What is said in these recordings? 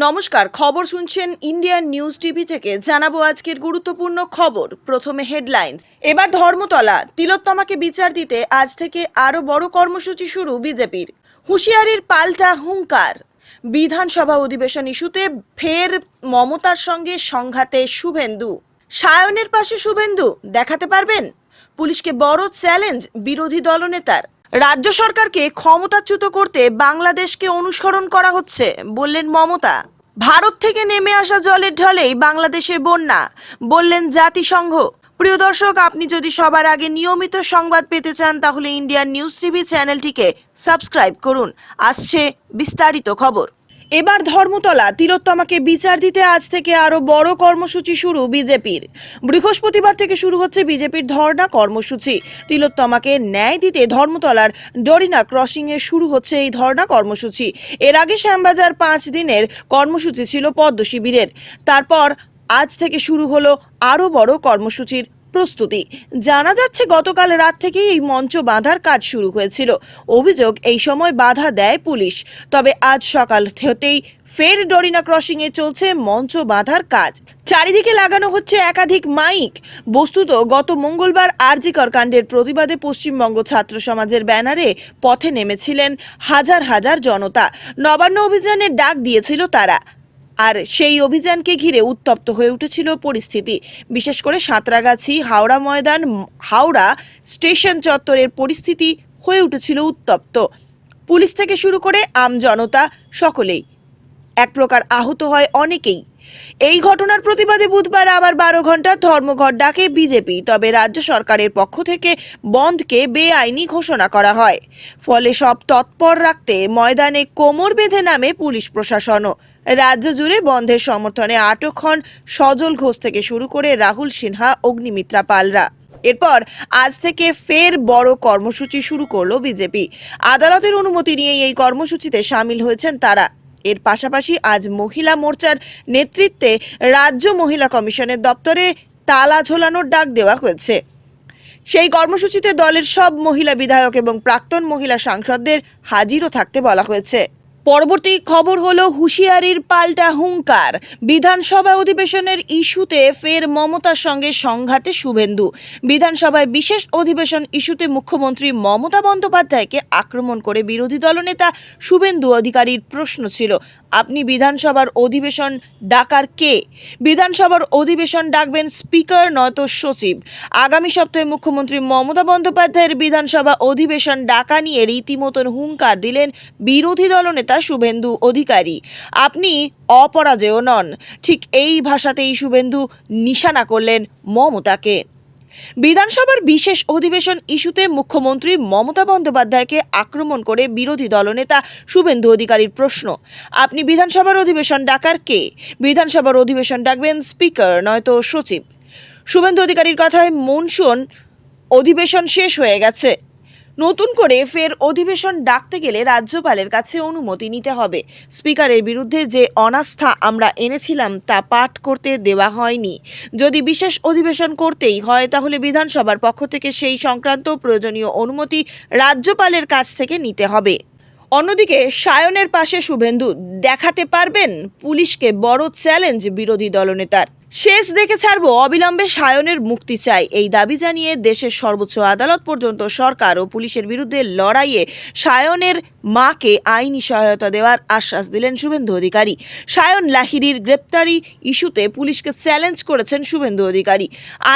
নমস্কার, খবর শুনছেন ইন্ডিয়ান নিউজ টিভি থেকে। জানাবো আজকের গুরুত্বপূর্ণ খবর। প্রথমে হেডলাইন্স। এবার ধর্মতলা তিলোত্তমাকে বিচার দিতে আজ থেকে আরো বড় কর্মসূচি শুরু বিজেপির। হুঁশিয়ারির পাল্টা হুঙ্কার। বিধানসভা অধিবেশন ইস্যুতে ফের মমতার সঙ্গে সংঘাতে শুভেন্দু। সায়নের পাশে শুভেন্দু দেখাতে পারবেন? পুলিশকে বড় চ্যালেঞ্জ বিরোধী দলনেতার। রাজ্য সরকারকে ক্ষমতাচ্যুত করতে বাংলাদেশকে অনুসরণ করা হচ্ছে বললেন মমতা। ভারত থেকে নেমে আসা জলের ঢলেই বাংলাদেশে বন্যা বললেন জাতিসংঘ। প্রিয় দর্শক, আপনি যদি সবার আগে নিয়মিত সংবাদ পেতে চান তাহলে ইন্ডিয়ান নিউজ টিভি চ্যানেলটিকে সাবস্ক্রাইব করুন। আসছে বিস্তারিত খবর। এবার ধর্মতলা তিলোত্তমাকে বিচার দিতে আজ থেকে আরো বড় কর্মসূচি শুরু বিজেপির। বৃহস্পতিবার থেকে শুরু হচ্ছে বিজেপির ধর্ণা কর্মসূচি। তিলোত্তমাকে ন্যায় দিতে ধর্মতলার ডরিনা ক্রসিং এ শুরু হচ্ছে এই ধর্ণা কর্মসূচি। এর আগে শ্যামবাজার 5 দিনের কর্মসূচি ছিল পদ্ম শিবিরের। তারপর আজ থেকে শুরু হলো আরো বড় কর্মসূচির প্রস্তুতি। জানা যাচ্ছে গতকাল রাত থেকেই এই মঞ্চ বাঁধার কাজ শুরু হয়েছিল। অভিযোগ, এই সময় বাধা দেয় পুলিশ। তবে আজ সকাল হতেই ফের ডরিনা ক্রসিং এ চলছে মঞ্চ বাঁধার কাজ। চারিদিকে লাগানো হচ্ছে একাধিক মাইক। বস্তুত গত মঙ্গলবার আরজি কর কাণ্ডের প্রতিবাদে পশ্চিমবঙ্গ ছাত্র সমাজের ব্যানারে পথে নেমেছিলেন হাজার হাজার জনতা। নবান্ন অভিযানের ডাক দিয়েছিল তারা। আর সেই অভিযানকে ঘিরে উত্তপ্ত হয়ে উঠেছিল পরিস্থিতি। বিশেষ করে সাঁতরাগাছি, হাওড়া ময়দান, হাওড়া স্টেশন চত্বরের পরিস্থিতি হয়ে উঠেছিল উত্তপ্ত। পুলিশ থেকে শুরু করে আমজনতা সকলেই এক প্রকার আহত হয় অনেকেই। এই ঘটনার প্রতিবাদে বুধবার আবার 12 ঘন্টার ধর্মঘট ডাকে বিজেপি। তবে রাজ্য সরকারের পক্ষ থেকে বন্ধকে বেআইনি ঘোষণা করা হয়। ফলে সব তৎপর রাখতে ময়দানে কোমর বেঁধে নামে পুলিশ প্রশাসনও। রাজ্য জুড়ে বন্ধের সমর্থনে আটক হন সজল ঘোষ থেকে শুরু করে রাহুল সিনহা, অগ্নিমিত্রা পালরা। এরপর আজ থেকে ফের বড় কর্মসূচি শুরু করলো বিজেপি। আদালতের অনুমতি নিয়ে এই কর্মসূচিতে সামিল হয়েছেন তারা। এর পাশাপাশি আজ মহিলা মোর্চার নেতৃত্বে রাজ্য মহিলা কমিশনের দপ্তরে তালা ঝোলানোর ডাক দেওয়া হয়েছে। সেই কর্মসূচিতে দলের সব মহিলা বিধায়ক এবং প্রাক্তন মহিলা সাংসদদের হাজিরও থাকতে বলা হয়েছে। পরবর্তী খবর হলো হুঁশিয়ারির পাল্টা হুঙ্কার। বিধানসভা অধিবেশনের ইস্যুতে ফের মমতার সঙ্গে সংঘাতে শুভেন্দু। বিধানসভায় বিশেষ অধিবেশন ইস্যুতে মুখ্যমন্ত্রী মমতা বন্দ্যোপাধ্যায়কে আক্রমণ করে বিরোধী দলনেতা শুভেন্দু অধিকারীর প্রশ্ন ছিল, আপনি বিধানসভার অধিবেশন ডাকার কে? বিধানসভার অধিবেশন ডাকবেন স্পিকার নয়তো সচিব। আগামী সপ্তাহে মুখ্যমন্ত্রী মমতা বন্দ্যোপাধ্যায়ের বিধানসভা অধিবেশন ডাকা নিয়ে রীতিমতন হুঙ্কার দিলেন বিরোধী দলনেতা শুভেন্দু অধিকারী। আপনি অপরাজেয় নন। ঠিক এই ভাষাতেই শুভেন্দু নিশানা করলেন মমতাকে। বিধানসভার বিশেষ অধিবেশন ইস্যুতে মুখ্যমন্ত্রী মমতা বন্দ্যোপাধ্যায়কে আক্রমণ করে বিরোধী দলনেতা শুভেন্দু অধিকারীর প্রশ্ন, আপনি বিধানসভার অধিবেশন ডাকার কে? বিধানসভার অধিবেশন ডাকবেন স্পিকার নয়তো সচিব। শুভেন্দু অধিকারীর কথায় মনসুন অধিবেশন শেষ হয়ে গেছে। নতুন করে ফের অধিবেশন ডাকতে গেলে রাজ্যপালের কাছে অনুমতি নিতে হবে। স্পিকারের বিরুদ্ধে যে অনাস্থা আমরা এনেছিলাম তা পাঠ করতে দেওয়া হয়নি। যদি বিশেষ অধিবেশন করতেই হয় তাহলে বিধানসভার পক্ষ থেকে সেই সংক্রান্ত প্রয়োজনীয় অনুমতি রাজ্যপালের কাছ থেকে নিতে হবে। অন্যদিকে সায়নের পাশে শুভেন্দু দেখাতে পারবেন? পুলিশকে বড় চ্যালেঞ্জ বিরোধী দলনেতার। শেষ দেখে ছাড়বো, অবিলম্বে সায়নের মুক্তি চাই, এই দাবি জানিয়ে দেশের সর্বোচ্চ আদালত পর্যন্ত সরকার ও পুলিশের বিরুদ্ধে লড়াইয়ে সায়নের মাকে আইনি সহায়তা দেওয়ার আশ্বাস দিলেন শুভেন্দু অধিকারী। সায়ন লাহিড়ীর গ্রেপ্তারি ইস্যুতে পুলিশকে চ্যালেঞ্জ করেছেন শুভেন্দু অধিকারী।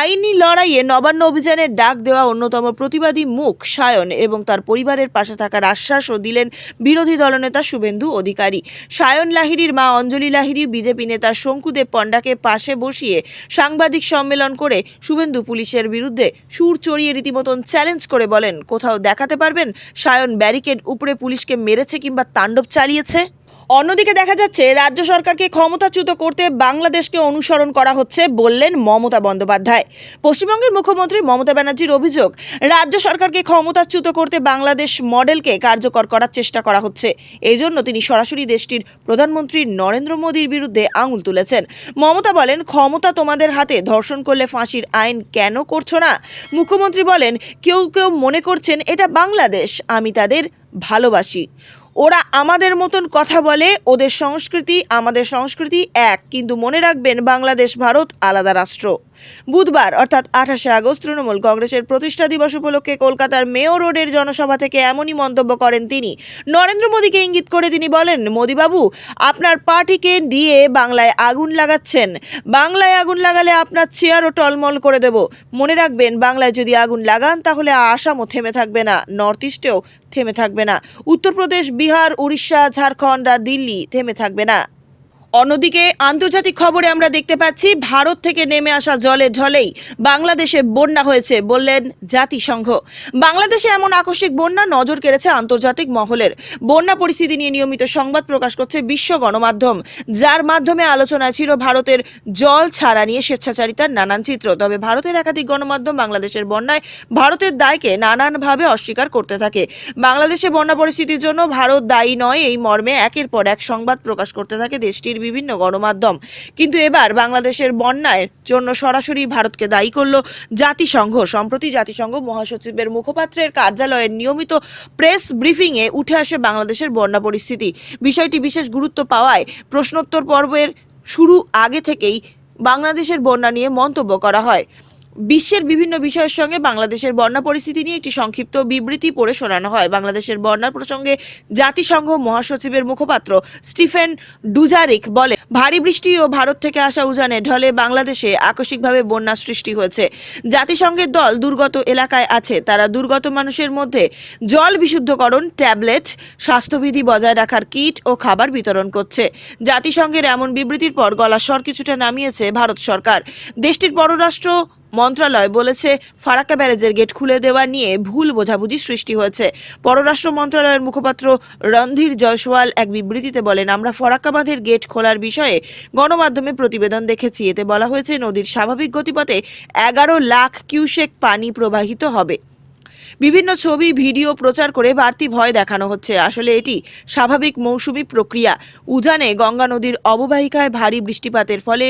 আইনি লড়াইয়ে নবান্ন অভিযানের ডাক দেওয়া অন্যতম প্রতিবাদী মুখ সায়ন এবং তার পরিবারের পাশে থাকার আশ্বাসও দিলেন বিরোধী দলনেতা শুভেন্দু অধিকারী। সায়ন লাহিড়ীর মা অঞ্জলি লাহিড়ী বিজেপি নেতা শঙ্কুদেব পণ্ডাকে পাশে বসিয়ে সাংবাদিক সম্মেলন করে শুভেন্দু পুলিশের বিরুদ্ধে সুর চড়িয়ে রীতিমতন চ্যালেঞ্জ করে বলেন, কোথাও দেখাতে পারবেন সায়ন ব্যারিকেড উপরে পুলিশকে মেরেছে কিংবা তাণ্ডব চালিয়েছে? অন্যদিকে দেখা যাচ্ছে রাজ্য সরকারকে ক্ষমতাচ্যুত করতে বাংলাদেশকে অনুসরণ করা হচ্ছে বললেন মমতা বন্দ্যোপাধ্যায়। পশ্চিমবঙ্গের মুখ্যমন্ত্রী মমতা ব্যানার্জির অভিযোগ, রাজ্য সরকারকে ক্ষমতাচ্যুত করতে বাংলাদেশ মডেলকে কার্যকর করার চেষ্টা করা হচ্ছে। এই জন্য তিনি সরাসরি দেশটির প্রধানমন্ত্রী নরেন্দ্র মোদীর বিরুদ্ধে আঙুল তুলেছেন। মমতা বলেন, ক্ষমতা তোমাদের হাতে, ধর্ষণ করলে ফাঁসির আইন কেন করছো না? মুখ্যমন্ত্রী বলেন, কেউ কেউ মনে করছেন এটা বাংলাদেশ, আমি তাদের ভালোবাসি। ওরা আমাদের মতন কথা বলে, ওদের সংস্কৃতি আমাদের সংস্কৃতি এক, কিন্তু মনে রাখবেন বাংলাদেশ ভারত আলাদা রাষ্ট্র। বুধবার অর্থাৎ 28শে আগস্ট তৃণমূল কংগ্রেসের প্রতিষ্ঠা দিবস উপলক্ষে কলকাতার মেয়র রোডের জনসভা থেকে এমনই মন্তব্য করেন তিনি। নরেন্দ্র মোদীকে ইঙ্গিত করে তিনি বলেন, মোদীবাবু আপনার পার্টিকে দিয়ে বাংলায় আগুন লাগাচ্ছেন, বাংলায় আগুন লাগালে আপনার চেয়ারও টলমল করে দেব। মনে রাখবেন বাংলায় যদি আগুন লাগান তাহলে আসামও থেমে থাকবে না, নর্থ ইস্টেও থেমে থাকবে না, উত্তরপ্রদেশ, বিহার, উড়িষ্যা, ঝাড়খণ্ড আর দিল্লি থেমে থাকবে না। অন্যদিকে আন্তর্জাতিক খবরে আমরা দেখতে পাচ্ছি ভারত থেকে নেমে আসা জলের ঢলেই বাংলাদেশে বন্যা হয়েছে বললেন জাতিসংঘ। বাংলাদেশে এমন আকস্মিক বন্যা নজর কেড়েছে আন্তর্জাতিক মহলের। বন্যা পরিস্থিতি নিয়ে নিয়মিত সংবাদ প্রকাশ করছে বিশ্ব গণমাধ্যম, যার মাধ্যমে আলোচনায় ছিল ভারতের জল ছাড়া নিয়ে স্বেচ্ছাচারিতার নানান চিত্র। তবে ভারতের একাধিক গণমাধ্যম বাংলাদেশের বন্যায় ভারতের দায়কে নানানভাবে অস্বীকার করতে থাকে। বাংলাদেশে বন্যা পরিস্থিতির জন্য ভারত দায়ী নয় এই মর্মে একের পর এক সংবাদ প্রকাশ করতে থাকে দেশটির বিভিন্ন গণমাধ্যম। কিন্তু এবার বাংলাদেশের বন্যার জন্য সরাসরি ভারতকে দায়ী করল জাতিসংঘ। সম্প্রতি জাতিসংঘ মহাসচিবের মুখপাত্রের কার্যালয়ের নিয়মিত প্রেস ব্রিফিংয়ে উঠে আসে বাংলাদেশের বন্যা পরিস্থিতি। বিষয়টি বিশেষ গুরুত্ব পাওয়ায় প্রশ্নোত্তর পর্বের শুরু আগে থেকেই বাংলাদেশের বন্যা নিয়ে মন্তব্য করা হয়। বিশ্বের বিভিন্ন বিষয়ের সঙ্গে বাংলাদেশের বন্যা পরিস্থিতি নিয়ে একটি সংক্ষিপ্ত বিবৃতি পড়ে শোনানো হয়। বাংলাদেশের বন্যার প্রসঙ্গে জাতিসংঘ মহাসচিবের মুখপাত্র স্টিফেন ডুজারিক বলে, ভারী বৃষ্টি ও ভারত থেকে আসা উজানের ঢলে বাংলাদেশে আকস্মিকভাবে বন্যা সৃষ্টি হয়েছে। জাতিসংঘের দল দুর্গত এলাকায় আছে, তারা দুর্গত মানুষের মধ্যে জল বিশুদ্ধকরণ, ট্যাবলেট, স্বাস্থ্যবিধি বজায় রাখার কিট ও খাবার বিতরণ করছে। জাতিসংঘের এমন বিবৃতির পর গলার স্বর কিছুটা নামিয়েছে ভারত সরকার। দেশটির পররাষ্ট্র মন্ত্রণালয় বলেছে, ফারাক্কা ব্যারেজের গেট খুলে দেওয়া নিয়ে ভুল বোঝাবুঝি সৃষ্টি হয়েছে। পররাষ্ট্র মন্ত্রণালয়ের মুখপাত্র রণধীর জয়সওয়াল এক বিবৃতিতে বলেন, আমরা ফারাক্কা বাঁধের গেট খোলার বিষয়ে গণমাধ্যমে প্রতিবেদন দেখেছি। এতে বলা হয়েছে নদীর স্বাভাবিক গতিপথে 11 লাখ কিউসেক পানি প্রবাহিত হবে। বিভিন্ন ছবি ভিডিও প্রচার করে বাড়তি ভয় দেখানো হচ্ছে। আসলে এটি স্বাভাবিক মৌসুমি প্রক্রিয়া। উজানে গঙ্গা নদীর অববাহিকায় ভারী বৃষ্টিপাতের ফলে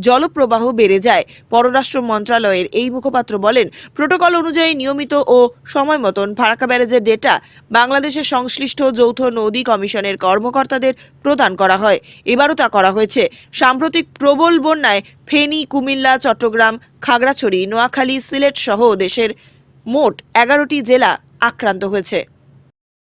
জলপ্রবাহ বেড়ে যায়। পররাষ্ট্র মন্ত্রণালয়ের এই মুখপাত্র বলেন, প্রোটোকল অনুযায়ী নিয়মিত ও সময় মতন ফারাক্কা ব্যারেজের ডেটা বাংলাদেশের সংশ্লিষ্ট যৌথ নদী কমিশনের কর্মকর্তাদের প্রদান করা হয়। এবারও তা করা হয়েছে। সাম্প্রতিক প্রবল বন্যায় ফেনী, কুমিল্লা, চট্টগ্রাম, খাগড়াছড়ি, নোয়াখালী, সিলেট সহ দেশের মোট 11টি জেলা আক্রান্ত হয়েছে।